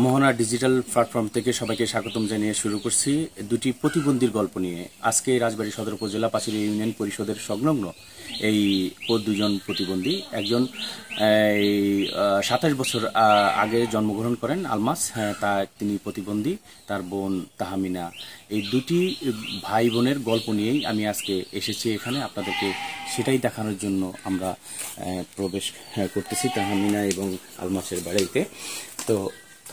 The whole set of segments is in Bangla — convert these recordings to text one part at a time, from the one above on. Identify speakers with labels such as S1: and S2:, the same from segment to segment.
S1: মোহনা ডিজিটাল প্ল্যাটফর্ম থেকে সবাইকে স্বাগতম জানিয়ে শুরু করছি দুটি প্রতিবন্ধীর গল্প নিয়ে। আজকে রাজবাড়ী সদর উপজেলা পাঁচুরিয়া ইউনিয়ন পরিষদের সংলগ্ন এই দুজন প্রতিবন্ধী, একজন 27 বছর আগে জন্মগ্রহণ করেন আলমাস, তিনি প্রতিবন্ধী, তার বোন তাহমিনা। এই দুটি ভাই বোনের গল্প নিয়েই আমি আজকে এসেছি এখানে, আপনাদেরকে সেটাই দেখানোর জন্য আমরা প্রবেশ করতেছি তাহমিনা এবং আলমাসের বাড়িতে। তো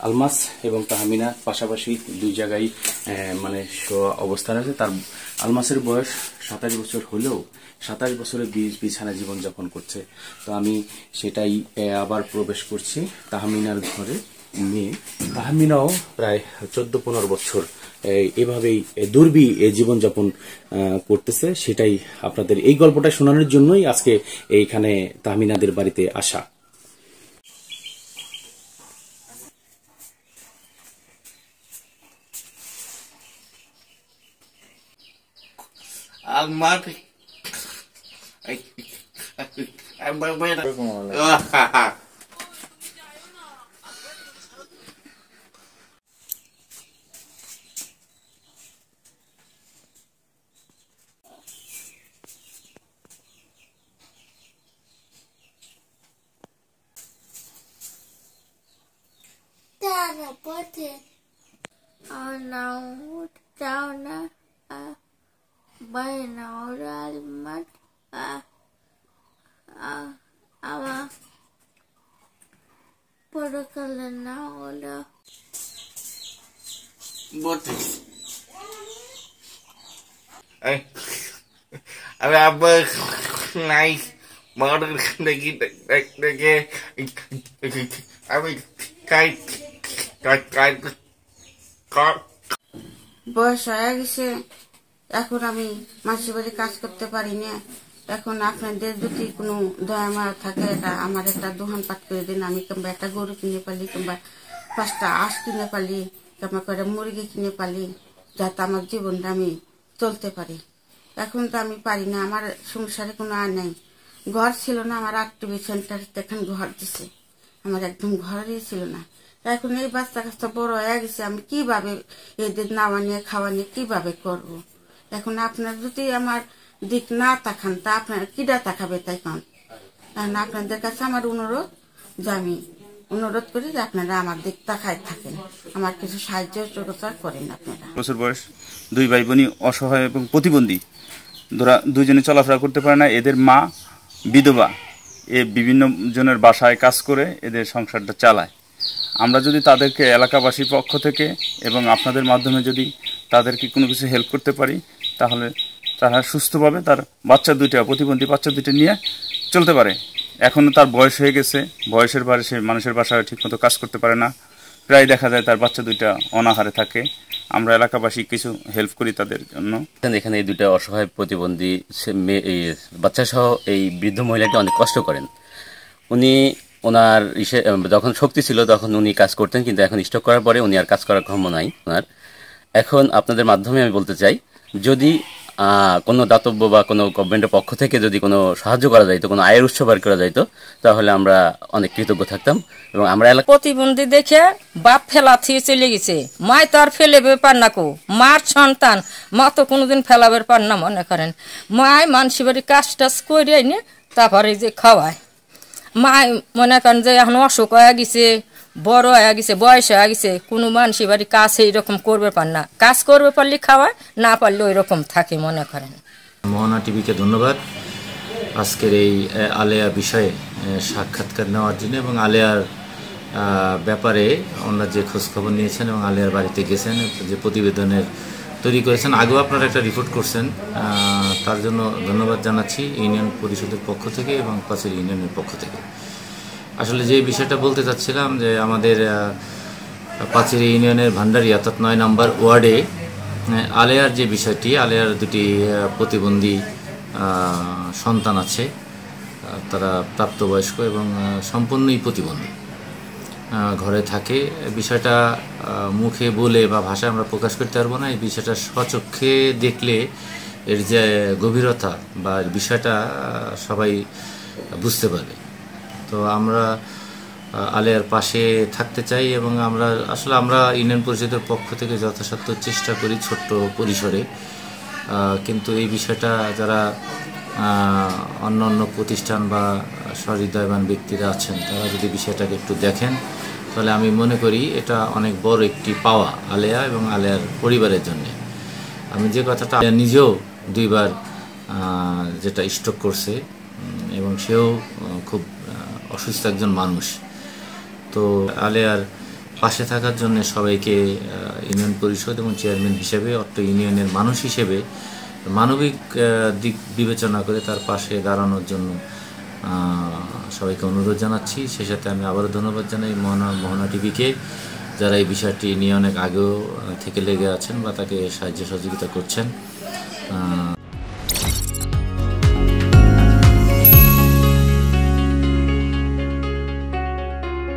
S1: আলমাস এবং তাহমিনা পাশাপাশি দুই জায়গায় মানে অবস্থান আছে। তার আলমাসের বয়স 27 বছর হলেও 27 বছরের বিছানা জীবনযাপন করছে। তো আমি সেটাই আবার প্রবেশ করছি তাহমিনার ঘরে। মেয়ে তাহমিনাও প্রায় 14-15 বছর এভাবেই দুর্বি জীবনযাপন করতেছে। সেটাই আপনাদের এই গল্পটা শোনানোর জন্যই আজকে এইখানে তাহমিনাদের বাড়িতে আসা।
S2: বয়স হয়ে গেছে, এখন আমি মাসির বাড়ি কাজ করতে পারি না। এখন আপনাদের যদি কোনো দয়া মায়া থাকে, এটা আমার একটা দোকান পাট করে দিন। আমি কিংবা একটা গরু কিনে পালি, কিংবা 5টা হাঁস কিনে পালি, কিংবা করে মুরগি কিনে পালি, যাতে আমার জীবনটা আমি চলতে পারি। এখন তো আমি পারি না, আমার সংসারে কোনো আয় নাই। ঘর ছিল না আমার, আক্টিভি সেন্টার এখন ঘর দিছে, আমার একদম ঘরই ছিল না। এখন এই বাচ্চা কাচ্চা বড় হয়ে গেছে, আমি কিভাবে এদের নাওয়া নিয়ে খাওয়া নিয়ে কিভাবে করব? এখন আপনার যদি আমার দিক না তাকান, তা আপনারা কিডা তাকাবে? তাই কারণ এখন আপনাদের কাছে আমার অনুরোধ, যে আমি অনুরোধ করি যে আপনারা আমার দিক তাকায় থাকেন, আমার কিছু সাহায্য সহযোগিতা করেন আপনারা।
S3: বছর বয়স, দুই ভাই বোনই অসহায় এবং প্রতিবন্ধী, দুজনে চলাফেরা করতে পারে না। এদের মা বিধবা, বিভিন্ন জনের বাসায় কাজ করে এদের সংসারটা চালায়। আমরা যদি তাদেরকে এলাকাবাসীর পক্ষ থেকে এবং আপনাদের মাধ্যমে যদি তাদেরকে কোনো কিছু হেল্প করতে পারি, তাহলে তারা সুস্থভাবে তার প্রতিবন্ধী বাচ্চা দুইটা নিয়ে চলতে পারে। এখনও তার বয়স হয়ে গেছে, বয়সের ভারে সে মানুষের বাসায় ঠিকমতো কাজ করতে পারে না। প্রায় দেখা যায় তার বাচ্চা দুইটা অনাহারে থাকে। আমরা এলাকাবাসী কিছু হেল্প করি তাদের জন্য।
S4: এখানে এই দুইটা অসহায় প্রতিবন্ধী বাচ্চা সহ এই বৃদ্ধ মহিলাটি অনেক কষ্ট করেন। উনি ওনার যখন শক্তি ছিল তখন উনি কাজ করতেন, কিন্তু এখন স্ট্রোক করার পরে উনি আর কাজ করার ক্ষমতা নাই ওনার। এখন আপনাদের মাধ্যমে আমি বলতে চাই, যদি কোনো দাতব্য বা কোনো গভর্নমেন্টের পক্ষ থেকে যদি কোনো সাহায্য করা যাইতো, কোনো আয়ের উৎস বার করা যাইতো, তাহলে আমরা অনেক কৃতজ্ঞ থাকতাম। এবং আমরা
S5: প্রতিবন্ধী দেখে বাপ ফেলা থেকে চলে গেছে, মায় তো আর ফেলেবে পার না, কো মার সন্তান মা তো কোনোদিন ফেলাবের পার না। মনে করেন মায় মানসি বাড়ি কাজ টাজ করে নে, তারপরে যে খাওয়ায়। মায় মনে করেন যে এখন অসুখ হয়ে গেছে, বড় হয়ে গেছে, বয়স হয়ে গেছে, কোনো মানুষের বাড়ি কাজ এইরকম করবে পার না। কাজ করবে পারলে খাওয়ায়, না পারলে ওই রকম থাকে। মনে করেন
S6: মোহনা টিভিকে ধন্যবাদ আজকের এই আলেয়া বিষয়ে সাক্ষাৎকার নেওয়ার জন্য, এবং আলেয়ার ব্যাপারে ওনারা যে খোঁজখবর নিয়েছেন এবং আলেয়ার বাড়িতে গেছেন, যে প্রতিবেদনের তৈরি করেছেন, আগেও আপনারা একটা রিপোর্ট করছেন, তার জন্য ধন্যবাদ জানাচ্ছি ইউনিয়ন পরিষদের পক্ষ থেকে এবং পাঁচুরিয়া ইউনিয়নের পক্ষ থেকে। আসলে যে বিষয়টা বলতে চাচ্ছিলাম, যে আমাদের পাঁচুরিয়া ইউনিয়নের ভান্ডারি অর্থাৎ 9 নম্বর ওয়ার্ডে আলেয়ার যে বিষয়টি, আলেয়ার দুটি প্রতিবন্ধী সন্তান আছে, তারা প্রাপ্তবয়স্ক এবং সম্পূর্ণই প্রতিবন্ধী, ঘরে থাকে। বিষয়টা মুখে বলে বা ভাষায় আমরা প্রকাশ করতে পারবো না। এই বিষয়টা স্বচক্ষে দেখলে এর যে গভীরতা বা বিষয়টা সবাই বুঝতে পারবে। তো আমরা আলেয়ার পাশে থাকতে চাই এবং আমরা ইউনিয়ন পরিষদের পক্ষ থেকে যথাসাধ্য চেষ্টা করি ছোট্ট পরিসরে, কিন্তু এই বিষয়টা যারা অন্য প্রতিষ্ঠান বা সহৃদয়বান ব্যক্তিরা আছেন তারা যদি বিষয়টাকে একটু দেখেন তাহলে আমি মনে করি এটা অনেক বড় একটি পাওয়া আলেয়া এবং আলেয়ার পরিবারের জন্য। আমি যে কথাটা নিজেও 2 বার যেটা স্ট্রোক করছে এবং সেও খুব অসুস্থ একজন মানুষ, তো আলেয়ার পাশে থাকার জন্য সবাইকে ইউনিয়ন পরিষদ এবং চেয়ারম্যান হিসেবে অত্র ইউনিয়নের মানুষ হিসেবে মানবিক দিক বিবেচনা করে তার পাশে দাঁড়ানোর জন্য সবাইকে অনুরোধ জানাচ্ছি। সেই সাথে আমি আবারও ধন্যবাদ জানাই মোহনা টিভিকে, যারা এই বিষয়টি নিয়ে অনেক আগেও থেকে লেগে আছেন বা তাকে সাহায্য সহযোগিতা করছেন।